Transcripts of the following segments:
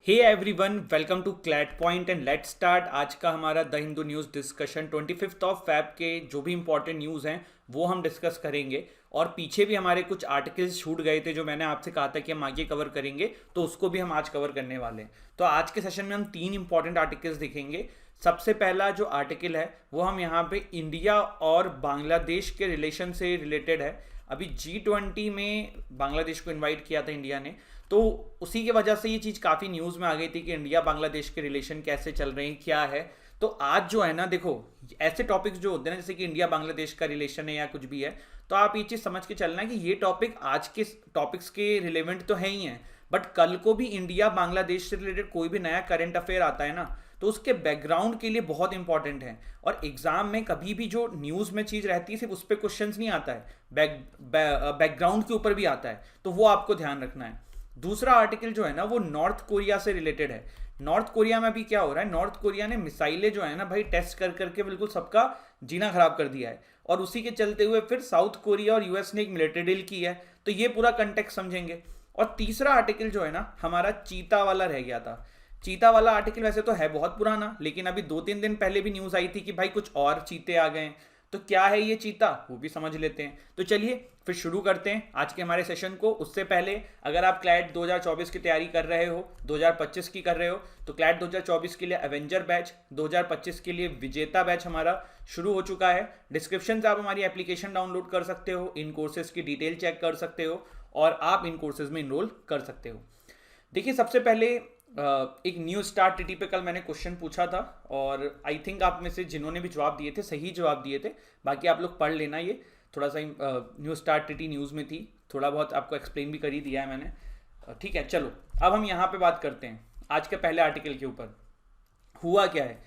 Hey everyone, welcome to CLAT point and let's start. आज का हमारा the Hindu news discussion 25 of Feb के जो भी इंपॉर्टेंट न्यूज़ हैं वो हम डिस्कस करेंगे। और पीछे भी हमारे कुछ आर्टिकल्स छूट गए थे जो मैंने आपसे कहा था कि हम आगे कवर करेंगे, तो उसको भी हम आज कवर करने वाले हैं। तो आज के सेशन में हम 3 इंपॉर्टेंट आर्टिकल्स देखेंगे। सबसे पहला जो आर्टिकल है वो हम यहाँ पे इंडिया और बांग्लादेश के रिलेशन से रिलेटेड है। अभी G20 में बांग्लादेश को इनवाइट किया था इंडिया ने, तो उसी की वजह से ये चीज़ काफ़ी न्यूज़ में आ गई थी कि इंडिया बांग्लादेश के रिलेशन कैसे चल रहे हैं, क्या है। तो आज जो है ना, देखो, ऐसे टॉपिक्स जो होते हैं ना, जैसे कि इंडिया बांग्लादेश का रिलेशन है या कुछ भी है, तो आप ये चीज़ समझ के चलना कि ये टॉपिक आज के टॉपिक्स के रिलेवेंट तो है ही हैं, बट कल को भी इंडिया बांग्लादेश से रिलेटेड कोई भी नया करंट अफेयर आता है ना, तो उसके बैकग्राउंड के लिए बहुत इंपॉर्टेंट है। और एग्जाम में कभी भी जो न्यूज़ में चीज़ रहती है सिर्फ उस पर क्वेश्चंस नहीं आता है, बैकग्राउंड के ऊपर भी आता है, तो वो आपको ध्यान रखना है। दूसरा आर्टिकल जो है ना वो नॉर्थ कोरिया से रिलेटेड है। नॉर्थ कोरिया में अभी क्या हो रहा है, नॉर्थ कोरिया ने मिसाइलें जो है ना भाई टेस्ट कर करके बिल्कुल सबका जीना खराब कर दिया है, और उसी के चलते हुए फिर साउथ कोरिया और यूएस ने एक मिलिट्री डील की है, तो ये पूरा कंटेक्स्ट समझेंगे। और तीसरा आर्टिकल जो है ना हमारा चीता वाला रह गया था। चीता वाला आर्टिकल वैसे तो है बहुत पुराना, लेकिन अभी 2-3 दिन पहले भी न्यूज़ आई थी कि भाई कुछ और चीते आ गए। तो क्या है ये चीता, वो भी समझ लेते हैं। तो चलिए फिर शुरू करते हैं आज के हमारे सेशन को। उससे पहले अगर आप क्लैट 2024 की तैयारी कर रहे हो, 2025 की कर रहे हो, तो क्लैट 2024 के लिए एवेंजर बैच, 2025 के लिए विजेता बैच हमारा शुरू हो चुका है। डिस्क्रिप्शन से आप हमारी एप्लीकेशन डाउनलोड कर सकते हो, इन कोर्सेज की डिटेल चेक कर सकते हो और आप इन कोर्सेज में इनरोल कर सकते हो। देखिए, सबसे पहले एक न्यू स्टार्ट टीटी पे कल मैंने क्वेश्चन पूछा था, और आई थिंक आप में से जिन्होंने भी जवाब दिए थे सही जवाब दिए थे। बाकी आप लोग पढ़ लेना, ये थोड़ा सा न्यू स्टार्ट टीटी न्यूज़ में थी, थोड़ा बहुत आपको एक्सप्लेन भी कर ही दिया है मैंने। ठीक है, चलो अब हम यहाँ पे बात करते हैं आज के पहले आर्टिकल के ऊपर। हुआ क्या है,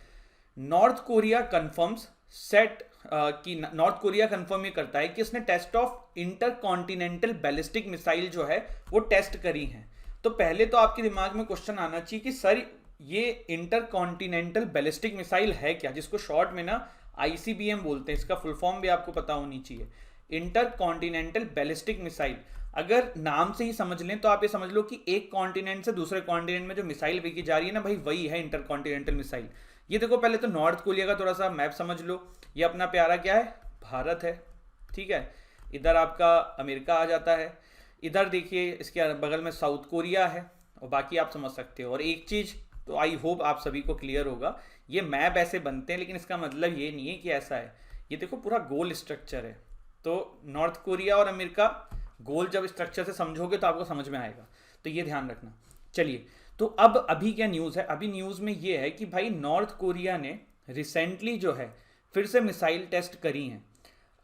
नॉर्थ कोरिया कन्फर्म्स सेट कि नॉर्थ कोरिया कंफर्म ये करता है कि उसने test of intercontinental ballistic missile जो है वो टेस्ट करी है। तो पहले तो आपके दिमाग में क्वेश्चन आना चाहिए कि सर ये इंटर कॉन्टिनेंटल बैलिस्टिक मिसाइल है क्या, जिसको शॉर्ट में ना आईसीबीएम बोलते हैं। इसका फुल फॉर्म भी आपको पता होनी चाहिए, इंटर कॉन्टिनेंटल बैलिस्टिक मिसाइल। अगर नाम से ही समझ लें तो आप ये समझ लो कि एक कॉन्टिनेंट से दूसरे कॉन्टिनेंट में जो मिसाइल भेजी जा रही है ना भाई, वही है इंटर कॉन्टिनेंटल मिसाइल। ये देखो, पहले तो नॉर्थ कोरिया का थोड़ा सा मैप समझ लो। ये अपना प्यारा क्या है, भारत है, ठीक है। इधर आपका अमेरिका आ जाता है, इधर देखिए इसके बगल में साउथ कोरिया है, और बाकी आप समझ सकते हो। और एक चीज़ तो आई होप आप सभी को क्लियर होगा, ये मैप ऐसे बनते हैं लेकिन इसका मतलब ये नहीं है कि ऐसा है। ये देखो पूरा गोल स्ट्रक्चर है, तो नॉर्थ कोरिया और अमेरिका गोल जब स्ट्रक्चर से समझोगे तो आपको समझ में आएगा, तो ये ध्यान रखना। चलिए, तो अब अभी क्या न्यूज़ है, अभी न्यूज़ में ये है कि भाई नॉर्थ कोरिया ने रिसेंटली जो है फिर से मिसाइल टेस्ट करी हैं।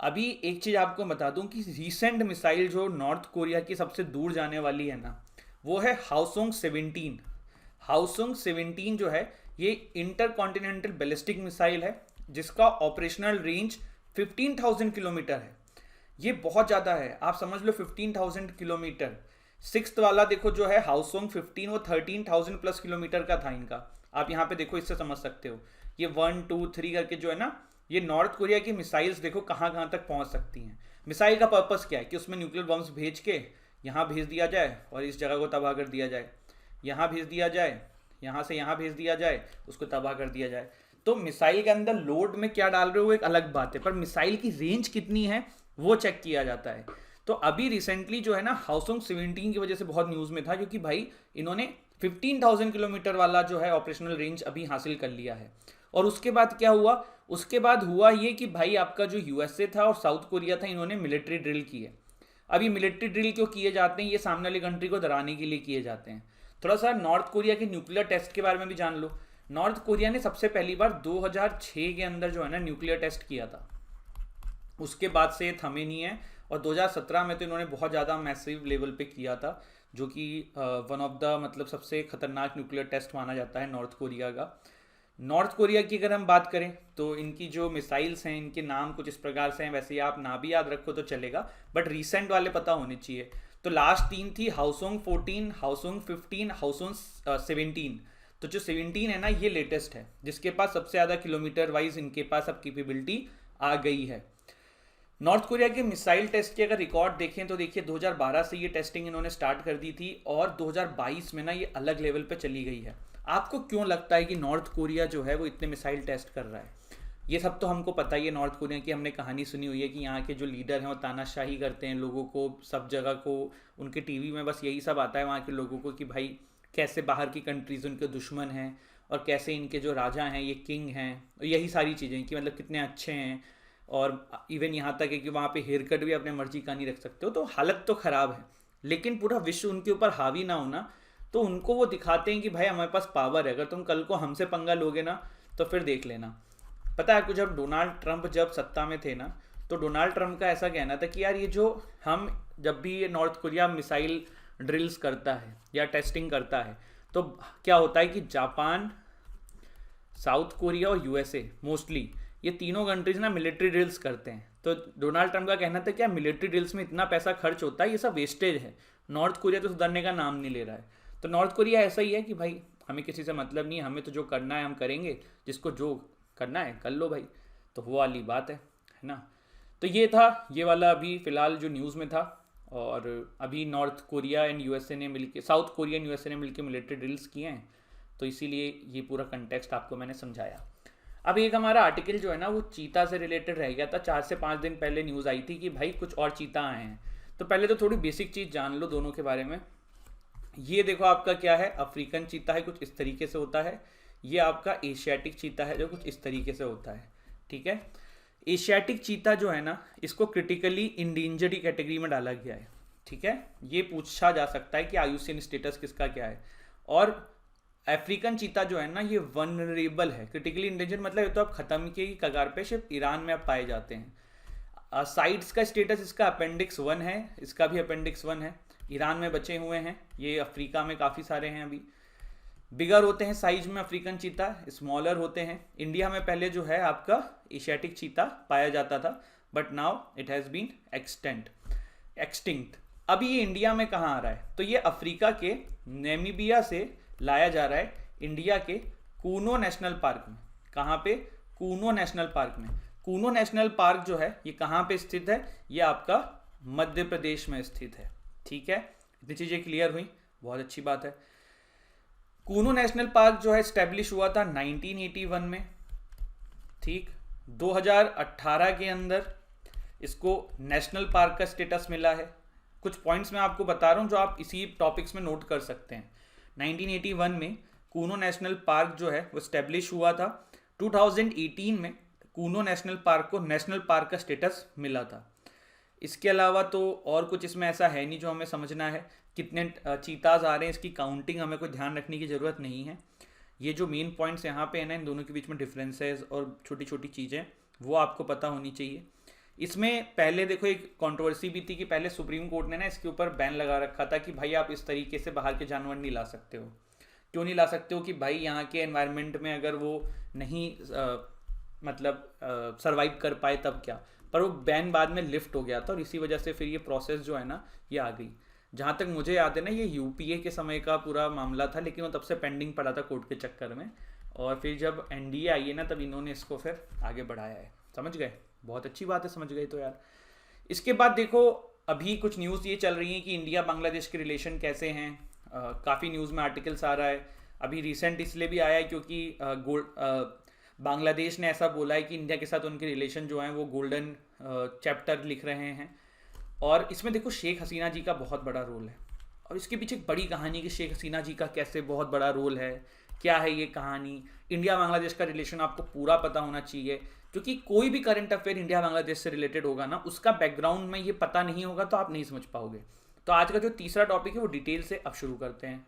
अभी एक चीज़ आपको बता दूं कि रीसेंट मिसाइल जो नॉर्थ कोरिया की सबसे दूर जाने वाली है ना, वो है हाउसोंग 17। हाउसोंग 17 जो है ये इंटर कॉन्टिनेंटल बैलिस्टिक मिसाइल है, जिसका ऑपरेशनल रेंज 15,000 किलोमीटर है। ये बहुत ज़्यादा है, आप समझ लो 15,000 किलोमीटर। सिक्स्थ वाला देखो जो है हाउसोंग 15, वो 13,000 प्लस किलोमीटर का था इनका। आप यहाँ पे देखो, इससे समझ सकते हो। ये 1, 2, 3 करके जो है ना, ये नॉर्थ कोरिया की मिसाइल्स देखो कहाँ कहाँ तक पहुँच सकती हैं। मिसाइल का पर्पस क्या है कि उसमें न्यूक्लियर बम्स भेज के यहाँ भेज दिया जाए और इस जगह को तबाह कर दिया जाए, यहाँ भेज दिया जाए, यहाँ से यहाँ भेज दिया जाए, उसको तबाह कर दिया जाए। तो मिसाइल के अंदर लोड में क्या डाल रहे हो एक अलग बात है, पर मिसाइल की रेंज कितनी है वो चेक किया जाता है। तो अभी रिसेंटली जो है ना हाउसोंग 17 की वजह से बहुत न्यूज़ में था, क्योंकि भाई इन्होंने 15,000 किलोमीटर वाला जो है ऑपरेशनल रेंज अभी हासिल कर लिया है। और उसके बाद क्या हुआ, उसके बाद हुआ ये कि भाई आपका जो यूएसए था और साउथ कोरिया था, इन्होंने मिलिट्री ड्रिल की है। अभी मिलिट्री ड्रिल क्यों किए जाते हैं, ये सामने वाली कंट्री को डराने के लिए किए जाते हैं। थोड़ा सा नॉर्थ कोरिया के न्यूक्लियर टेस्ट के बारे में भी जान लो। नॉर्थ कोरिया ने सबसे पहली बार 2006 के अंदर जो है ना न्यूक्लियर टेस्ट किया था, उसके बाद से थमे नहीं है। और 2017 में तो इन्होंने बहुत ज़्यादा मैसिव लेवल पे किया था, जो कि वन ऑफ द मतलब सबसे खतरनाक न्यूक्लियर टेस्ट माना जाता है नॉर्थ कोरिया का। नॉर्थ कोरिया की अगर हम बात करें तो इनकी जो मिसाइल्स हैं, इनके नाम कुछ इस प्रकार से हैं। वैसे ही आप ना भी याद रखो तो चलेगा, बट रिसेंट वाले पता होने चाहिए। तो लास्ट 3 थी हाउसोंग 14, हाउसोंग 15, हाउसोंग 17। तो जो 17 है ना, ये लेटेस्ट है, जिसके पास सबसे ज़्यादा किलोमीटर वाइज इनके पास अब कैपेबिलिटी आ गई है। नॉर्थ कोरिया के मिसाइल टेस्ट के अगर रिकॉर्ड देखें तो देखिए 2012 से ये टेस्टिंग इन्होंने स्टार्ट कर दी थी और 2022 में ना ये अलग लेवल पे चली गई है। आपको क्यों लगता है कि नॉर्थ कोरिया जो है वो इतने मिसाइल टेस्ट कर रहा है? ये सब तो हमको पता ही है, नॉर्थ कोरिया की हमने कहानी सुनी हुई है कि यहाँ के जो लीडर हैं वो तानाशाही करते हैं लोगों को, सब जगह को, उनके टीवी में बस यही सब आता है वहाँ के लोगों को कि भाई कैसे बाहर की कंट्रीज़ उनके दुश्मन हैं और कैसे इनके जो राजा हैं ये किंग हैं, यही सारी चीज़ें कि मतलब कितने अच्छे हैं। और इवन यहाँ तक है कि वहाँ पे हेयर कट भी अपने मर्जी का नहीं रख सकते हो, तो हालत तो ख़राब है। लेकिन पूरा विश्व उनके ऊपर हावी ना होना, तो उनको वो दिखाते हैं कि भाई हमारे पास पावर है, अगर तुम कल को हमसे पंगा लोगे ना तो फिर देख लेना। पता है आपको, जब डोनाल्ड ट्रंप जब सत्ता में थे ना, तो डोनाल्ड ट्रंप का ऐसा कहना था कि यार ये जो हम जब भी ये नॉर्थ कोरिया मिसाइल ड्रिल्स करता है या टेस्टिंग करता है तो क्या होता है कि जापान, साउथ कोरिया और यूएसए मोस्टली ये तीनों कंट्रीज ना मिलिट्री ड्रिल्स करते हैं। तो डोनाल्ड ट्रंप का कहना था क्या मिलिट्री ड्रिल्स में इतना पैसा खर्च होता है, ये सब वेस्टेज है, नॉर्थ कोरिया तो सुधरने का नाम नहीं ले रहा है। तो नॉर्थ कोरिया ऐसा ही है कि भाई हमें किसी से मतलब नहीं है, हमें तो जो करना है हम करेंगे, जिसको जो करना है कर लो भाई। तो वो वाली बात है ना। तो ये था, ये वाला अभी फ़िलहाल जो न्यूज़ में था। और अभी नॉर्थ कोरिया एंड यूएसए ने मिलके, साउथ कोरिया एंड यूएसए ने मिलके मिलिट्री ड्रिल्स किए हैं, तो इसीलिए ये पूरा कंटेक्स्ट आपको मैंने समझाया। अब एक हमारा आर्टिकल जो है ना वो चीता से रिलेटेड रह गया था। 4 से 5 दिन पहले न्यूज़ आई थी कि भाई कुछ और चीता आए हैं। तो पहले तो थोड़ी बेसिक चीज़ जान लो दोनों के बारे में। ये देखो आपका क्या है, अफ्रीकन चीता है, कुछ इस तरीके से होता है। ये आपका एशियाटिक चीता है जो कुछ इस तरीके से होता है, ठीक है। एशियाटिक चीता जो है ना, इसको क्रिटिकली इंडेंजर्ड कैटेगरी में डाला गया है, ठीक है। ये पूछा जा सकता है कि आयुसीएन स्टेटस किसका क्या है। और अफ्रीकन चीता जो है ना ये वनरेबल है, क्रिटिकली इंडेंजर्ड मतलब ये तो आप खत्म के कगार पे, सिर्फ ईरान में आप पाए जाते हैं। साइट्स का स्टेटस इसका अपेंडिक्स 1 है, इसका भी अपेंडिक्स 1 है। ईरान में बचे हुए हैं, ये अफ्रीका में काफ़ी सारे हैं अभी। बिगर होते हैं साइज में अफ्रीकन चीता, स्मॉलर होते हैं। इंडिया में पहले जो है आपका एशियाटिक चीता पाया जाता था, but now it has been extinct. अभी ये इंडिया में कहाँ आ रहा है, तो ये अफ्रीका के नेमीबिया से लाया जा रहा है इंडिया के कूनो नेशनल पार्क में। कहाँ पे? कूनो नेशनल पार्क में। कूनो नेशनल पार्क जो है ये कहाँ पे स्थित है? ये आपका मध्य प्रदेश में स्थित है, ठीक है। इतनी चीज़ें क्लियर हुई, बहुत अच्छी बात है। कूनो नेशनल पार्क जो है स्टैब्लिश हुआ था 1981 में, ठीक। 2018 के अंदर इसको नेशनल पार्क का स्टेटस मिला है। कुछ पॉइंट्स मैं आपको बता रहा हूँ जो आप इसी टॉपिक्स में नोट कर सकते हैं। 1981 में कूनो नेशनल पार्क जो है वो स्टैब्लिश हुआ था। 2018 में कूनो नेशनल पार्क को नेशनल पार्क का स्टेटस मिला था। इसके अलावा तो और कुछ इसमें ऐसा है नहीं जो हमें समझना है। कितने चीताज आ रहे हैं इसकी काउंटिंग हमें कोई ध्यान रखने की ज़रूरत नहीं है। ये जो मेन पॉइंट्स यहाँ पे है ना, इन दोनों के बीच में डिफरेंसेस और छोटी छोटी चीज़ें वो आपको पता होनी चाहिए। इसमें पहले देखो एक कंट्रोवर्सी भी थी कि पहले सुप्रीम कोर्ट ने ना इसके ऊपर बैन लगा रखा था कि भाई आप इस तरीके से बाहर के जानवर नहीं ला सकते हो। क्यों नहीं ला सकते हो? कि भाई यहाँ के एनवायरनमेंट में अगर वो नहीं मतलब सरवाइव कर पाए तब क्या। पर वो बैन बाद में लिफ्ट हो गया था और इसी वजह से फिर ये प्रोसेस जो है ना ये आ गई। जहाँ तक मुझे याद है ना ये यूपीए के समय का पूरा मामला था, लेकिन वो तब से पेंडिंग पड़ा था कोर्ट के चक्कर में। और फिर जब एनडीए आई है ना तब इन्होंने इसको फिर आगे बढ़ाया है। समझ गए? बहुत अच्छी बात है, समझ गए तो यार। इसके बाद देखो अभी कुछ न्यूज़ ये चल रही है कि इंडिया बांग्लादेश के रिलेशन कैसे हैं। काफ़ी न्यूज़ में आर्टिकल्स आ रहा है। अभी रिसेंट इसलिए भी आया है क्योंकि बांग्लादेश ने ऐसा बोला है कि इंडिया के साथ उनके रिलेशन जो हैं वो गोल्डन चैप्टर लिख रहे हैं। और इसमें देखो शेख हसीना जी का बहुत बड़ा रोल है और इसके पीछे एक बड़ी कहानी कि शेख हसीना जी का कैसे बहुत बड़ा रोल है, क्या है ये कहानी। इंडिया बांग्लादेश का रिलेशन आपको पूरा पता होना चाहिए, क्योंकि कोई भी करंट अफेयर इंडिया बांग्लादेश से रिलेटेड होगा ना, उसका बैकग्राउंड में ये पता नहीं होगा तो आप नहीं समझ पाओगे। तो आज का जो तीसरा टॉपिक है वो डिटेल से अब शुरू करते हैं।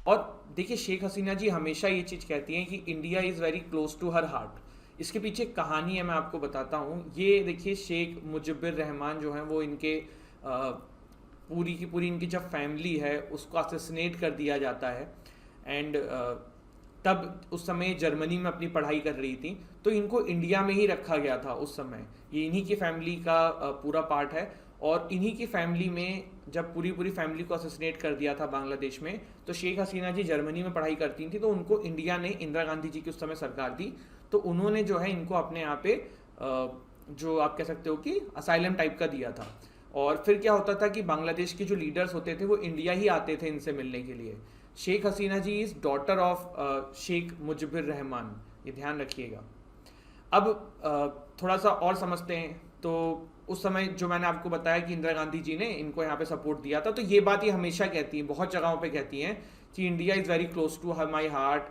और देखिए शेख हसीना जी हमेशा ये चीज़ कहती हैं कि India is very close to her heart. इसके पीछे कहानी है, मैं आपको बताता हूँ। ये देखिए शेख मुजिबुर रहमान जो हैं वो इनके पूरी की पूरी इनकी जब फैमिली है उसको असैसिनेट कर दिया जाता है। एंड तब उस समय जर्मनी में अपनी पढ़ाई कर रही थी, तो इनको इंडिया में ही रखा गया था उस समय। ये इन्हीं की फैमिली का पूरा पार्ट है। और इन्हीं की फैमिली में जब पूरी फैमिली को असैसिनेट कर दिया था बांग्लादेश में, तो शेख हसीना जी जर्मनी में पढ़ाई करती थी, तो उनको इंडिया ने, इंदिरा गांधी जी की उस समय सरकार थी, तो उन्होंने जो है इनको अपने यहाँ पे जो आप कह सकते हो कि असाइलम टाइप का दिया था। और फिर क्या होता था कि बांग्लादेश के जो लीडर्स होते थे वो इंडिया ही आते थे इनसे मिलने के लिए। Sheikh Hasina ji is daughter of Sheikh Mujibur Rahman, ये ध्यान रखिएगा। अब थोड़ा सा और समझते हैं। तो उस समय जो मैंने आपको बताया कि इंदिरा गांधी जी ने इनको यहाँ पे सपोर्ट दिया था, तो ये बात ये हमेशा कहती हैं, बहुत जगहों पे कहती हैं कि India is very close to my heart.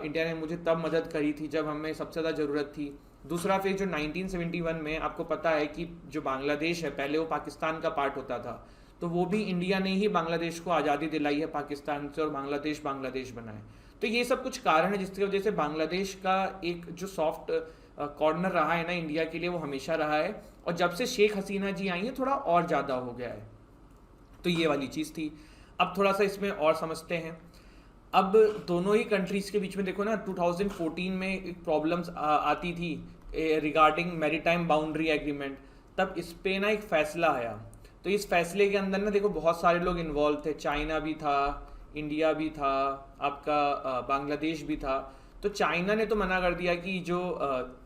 India ने मुझे तब मदद करी थी जब हमें सबसे ज़्यादा ज़रूरत थी। दूसरा फिर जो 1971 में आपको पता है कि जो बांग्लादेश है पहले वो पाकिस्तान का पार्ट होता था, तो वो भी इंडिया ने ही बांग्लादेश को आज़ादी दिलाई है पाकिस्तान से, और बांग्लादेश बांग्लादेश बना है। तो ये सब कुछ कारण है जिसकी वजह से बांग्लादेश का एक जो सॉफ्ट कॉर्नर रहा है ना इंडिया के लिए, वो हमेशा रहा है। और जब से शेख हसीना जी आई हैं थोड़ा और ज़्यादा हो गया है। तो ये वाली चीज़ थी। अब थोड़ा सा इसमें और समझते हैं। अब दोनों ही कंट्रीज़ के बीच में देखो ना, 2014 में एक प्रॉब्लम्स आती थी रिगार्डिंग मैरीटाइम बाउंड्री एग्रीमेंट। तब इस पे ना एक फ़ैसला आया। तो इस फैसले के अंदर ना देखो बहुत सारे लोग इन्वॉल्व थे, चाइना भी था, इंडिया भी था, आपका बांग्लादेश भी था। तो चाइना ने तो मना कर दिया कि जो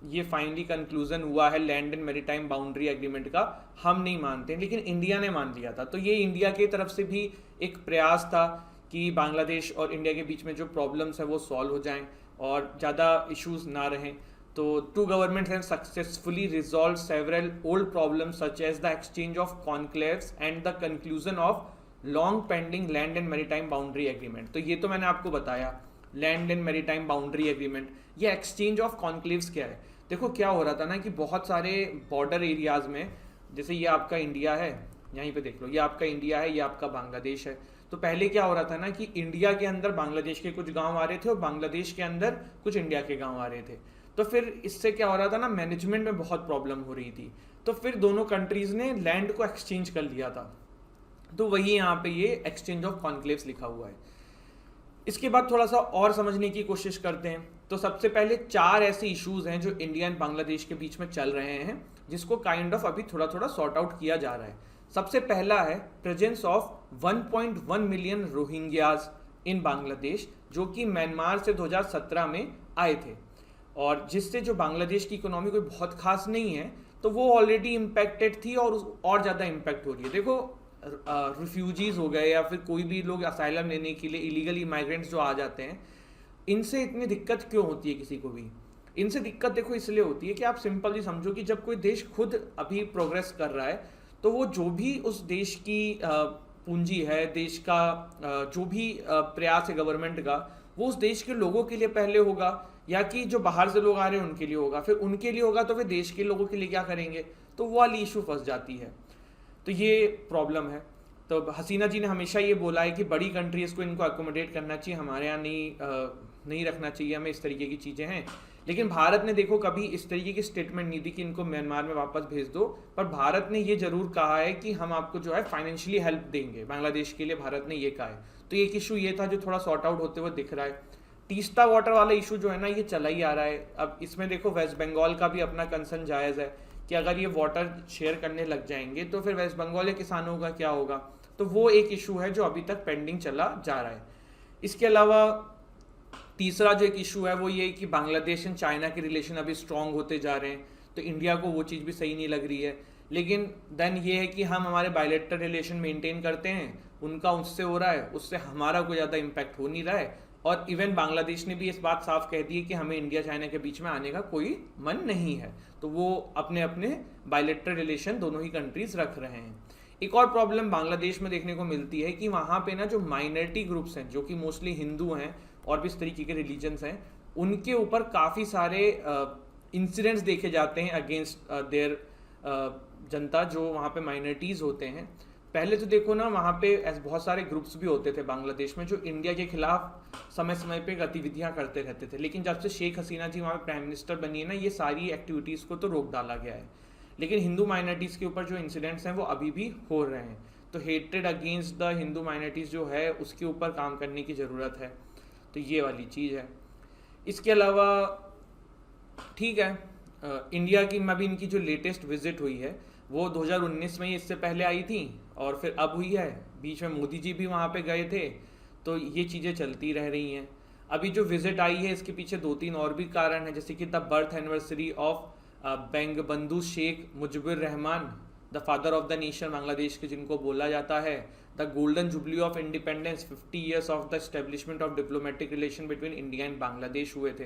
ये फाइनली कंक्लूजन हुआ है land and maritime boundary agreement का, हम नहीं मानते। लेकिन इंडिया ने मान लिया था। तो ये इंडिया की तरफ से भी एक प्रयास था कि बांग्लादेश और इंडिया के बीच में जो प्रॉब्लम्स है वो सॉल्व हो जाएं और ज़्यादा इश्यूज ना रहें। तो two governments have successfully resolve several old problems such as the exchange of conclaves and the conclusion of long pending land and maritime boundary agreement. तो ये तो मैंने आपको बताया, land and maritime boundary agreement. ये एक्सचेंज ऑफ कॉन्क्लेव्स क्या है? देखो क्या हो रहा था ना कि बहुत सारे बॉर्डर एरियाज में, जैसे ये आपका इंडिया है, यहीं पे देख लो, ये आपका इंडिया है, ये आपका बांग्लादेश है। तो पहले क्या हो रहा था ना कि इंडिया के अंदर बांग्लादेश के कुछ गांव आ रहे थे और बांग्लादेश के अंदर कुछ इंडिया के गांव आ रहे थे। तो फिर इससे क्या हो रहा था ना, मैनेजमेंट में बहुत प्रॉब्लम हो रही थी। तो फिर दोनों कंट्रीज ने लैंड को एक्सचेंज कर लिया था। तो वही यहाँ पे ये एक्सचेंज ऑफ कॉन्क्लेव्स लिखा हुआ है। इसके बाद थोड़ा सा और समझने की कोशिश करते हैं। तो सबसे पहले 4 ऐसे इश्यूज हैं जो इंडिया एंड बांग्लादेश के बीच में चल रहे हैं, जिसको काइंड ऑफ अभी थोड़ा थोड़ा सॉर्ट आउट किया जा रहा है। सबसे पहला है प्रेजेंस ऑफ 1.1 मिलियन रोहिंग्याज इन बांग्लादेश, जो कि म्यांमार से 2017 में आए थे, और जिससे जो बांग्लादेश की इकोनॉमी कोई बहुत खास नहीं है, तो वो ऑलरेडी इम्पैक्टेड थी और ज़्यादा इम्पैक्ट हो रही है। देखो रिफ्यूजीज हो गए या फिर कोई भी लोग असाइलम लेने के लिए इलीगल इमाइग्रेंट्स जो आ जाते हैं, इनसे इतनी दिक्कत क्यों होती है किसी को भी? इनसे दिक्कत देखो इसलिए होती है कि आप सिंपली समझो कि जब कोई देश खुद अभी प्रोग्रेस कर रहा है, तो वो जो भी उस देश की पूंजी है, देश का जो भी प्रयास है गवर्नमेंट का, वो उस देश के लोगों के लिए पहले होगा, या कि जो बाहर से लोग आ रहे हैं उनके लिए होगा। फिर उनके लिए होगा तो फिर देश के लोगों के लिए क्या करेंगे? तो वो वाली इशू फंस जाती है। तो ये प्रॉब्लम है। तो हसीना जी ने हमेशा ये बोला है कि बड़ी कंट्रीज़ को इनको अकोमोडेट करना चाहिए, हमारे यहाँ नहीं रखना चाहिए, हमें इस तरीके की चीज़ें हैं। लेकिन भारत ने देखो कभी इस तरीके की स्टेटमेंट नहीं दी कि इनको म्यांमार में वापस भेज दो, पर भारत ने ये जरूर कहा है कि हम आपको जो है फाइनेंशियली हेल्प देंगे बांग्लादेश के लिए, भारत ने ये कहा है। तो एक इशू ये था जो थोड़ा सॉर्ट आउट होते हुए दिख रहा है। तीस्ता वाटर वाला इशू जो है ना, ये चला ही आ रहा है। अब इसमें देखो वेस्ट बंगाल का भी अपना कंसर्न जायज़ है कि अगर ये वाटर शेयर करने लग जाएंगे तो फिर वेस्ट बंगाल के किसानों का क्या होगा? तो वो एक इशू है जो अभी तक पेंडिंग चला जा रहा है। इसके अलावा तीसरा जो एक इशू है वो ये कि बांग्लादेश एंड चाइना के रिलेशन अभी स्ट्रांग होते जा रहे हैं, तो इंडिया को वो चीज़ भी सही नहीं लग रही है। लेकिन देन ये है कि हम हमारे बायलैटरल रिलेशन मेंटेन करते हैं, उनका उससे हो रहा है, उससे हमारा कोई ज़्यादा इम्पैक्ट हो नहीं रहा है। और इवन बांग्लादेश ने भी इस बात साफ कह दी है कि हमें इंडिया चाइना के बीच में आने का कोई मन नहीं है। तो वो अपने अपने बायलैटरल रिलेशन दोनों ही कंट्रीज रख रहे हैं। एक और प्रॉब्लम बांग्लादेश में देखने को मिलती है कि वहाँ पे ना जो माइनॉरिटी ग्रुप्स हैं, जो कि मोस्टली हिंदू हैं और भी इस तरीके के रिलीजन्स हैं, उनके ऊपर काफ़ी सारे इंसिडेंट्स देखे जाते हैं अगेंस्ट देयर जनता, जो वहाँ पे माइनॉरिटीज़ होते हैं। पहले तो देखो ना, वहाँ पे ऐसे बहुत सारे ग्रुप्स भी होते थे बांग्लादेश में जो इंडिया के खिलाफ समय समय पे गतिविधियाँ करते रहते थे। लेकिन जब से शेख हसीना जी वहाँ पे प्राइम मिनिस्टर बनी है ना, ये सारी एक्टिविटीज़ को तो रोक डाला गया है। लेकिन हिंदू माइनॉरिटीज़ के ऊपर जो इंसिडेंट्स हैं वो अभी भी हो रहे हैं। तो hatred against the Hindu minorities जो है उसके ऊपर काम करने की ज़रूरत है। तो ये वाली चीज़ है। इसके अलावा ठीक है, इंडिया की में भी इनकी जो लेटेस्ट विजिट हुई है वो 2019 में ही इससे पहले आई थी और फिर अब हुई है। बीच में मोदी जी भी वहाँ पे गए थे। तो ये चीज़ें चलती रह रही हैं। अभी जो विजिट आई है इसके पीछे 2-3 और भी कारण हैं, जैसे कि the birth anniversary of Bangabandhu Sheikh Mujibur Rahman, the father of the nation Bangladesh के जिनको बोला जाता है, the golden jubilee of independence, 50 years of the establishment of diplomatic relation between India and Bangladesh हुए थे।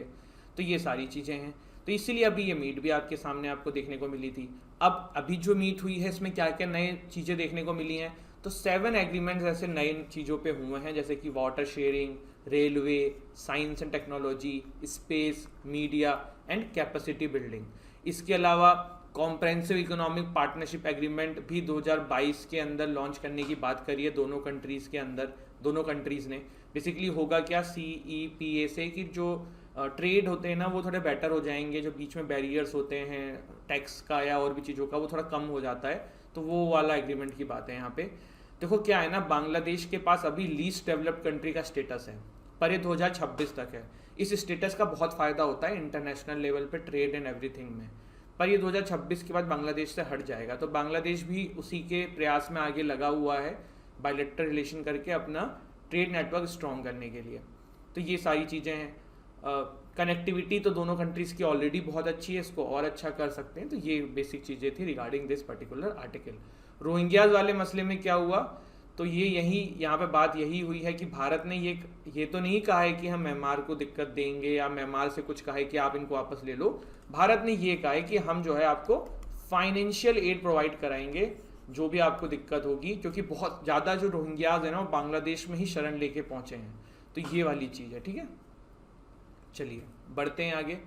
तो ये सारी चीज़ें हैं, तो इसीलिए अभी ये मीट भी आपके सामने आपको देखने को मिली थी। अब अभी जो मीट हुई है इसमें क्या क्या नए चीज़ें देखने को मिली हैं, तो 7 एग्रीमेंट्स ऐसे नए चीज़ों पे हुए हैं, जैसे कि water sharing, railway, science and technology, space, media and capacity building. इसके अलावा कॉम्प्रेहेंसिव इकोनॉमिक पार्टनरशिप एग्रीमेंट भी 2022 के अंदर लॉन्च करने की बात करी है दोनों कंट्रीज़ के अंदर, दोनों कंट्रीज़ ने। बेसिकली होगा क्या, CEPA से कि जो ट्रेड होते हैं ना वो थोड़े बेटर हो जाएंगे, जो बीच में बैरियर्स होते हैं टैक्स का या और भी चीज़ों का, वो थोड़ा कम हो जाता है, तो वो वाला एग्रीमेंट की बात है यहाँ पे। देखो क्या है ना, बांग्लादेश के पास अभी लीस्ट डेवलप्ड कंट्री का स्टेटस है, पर ये 2026 तक है। इस स्टेटस का बहुत फ़ायदा होता है इंटरनेशनल लेवल पे ट्रेड एंड एवरीथिंग में, पर ये 2026 के बाद बांग्लादेश से हट जाएगा। तो बांग्लादेश भी उसी के प्रयास में आगे लगा हुआ है बायलैटरल रिलेशन करके अपना ट्रेड नेटवर्क स्ट्रॉन्ग करने के लिए। तो ये सारी चीज़ें हैं। कनेक्टिविटी तो दोनों कंट्रीज़ की ऑलरेडी बहुत अच्छी है, इसको और अच्छा कर सकते हैं। तो ये बेसिक चीज़ें थी regarding this particular article. Rohingyas वाले मसले में क्या हुआ, तो ये यहाँ पे बात यही हुई है कि भारत ने ये तो नहीं कहा है कि हम म्यांमार को दिक्कत देंगे या म्यांमार से कुछ कहा है कि आप इनको वापस ले लो। भारत ने ये कहा है कि हम जो है आपको फाइनेंशियल एड प्रोवाइड कराएंगे जो भी आपको दिक्कत होगी, क्योंकि बहुत ज़्यादा जो रोहिंग्याज है ना वो बांग्लादेश में ही शरण लेके पहुँचे हैं। तो ये वाली चीज़ है, ठीक है। चलिए बढ़ते हैं आगे।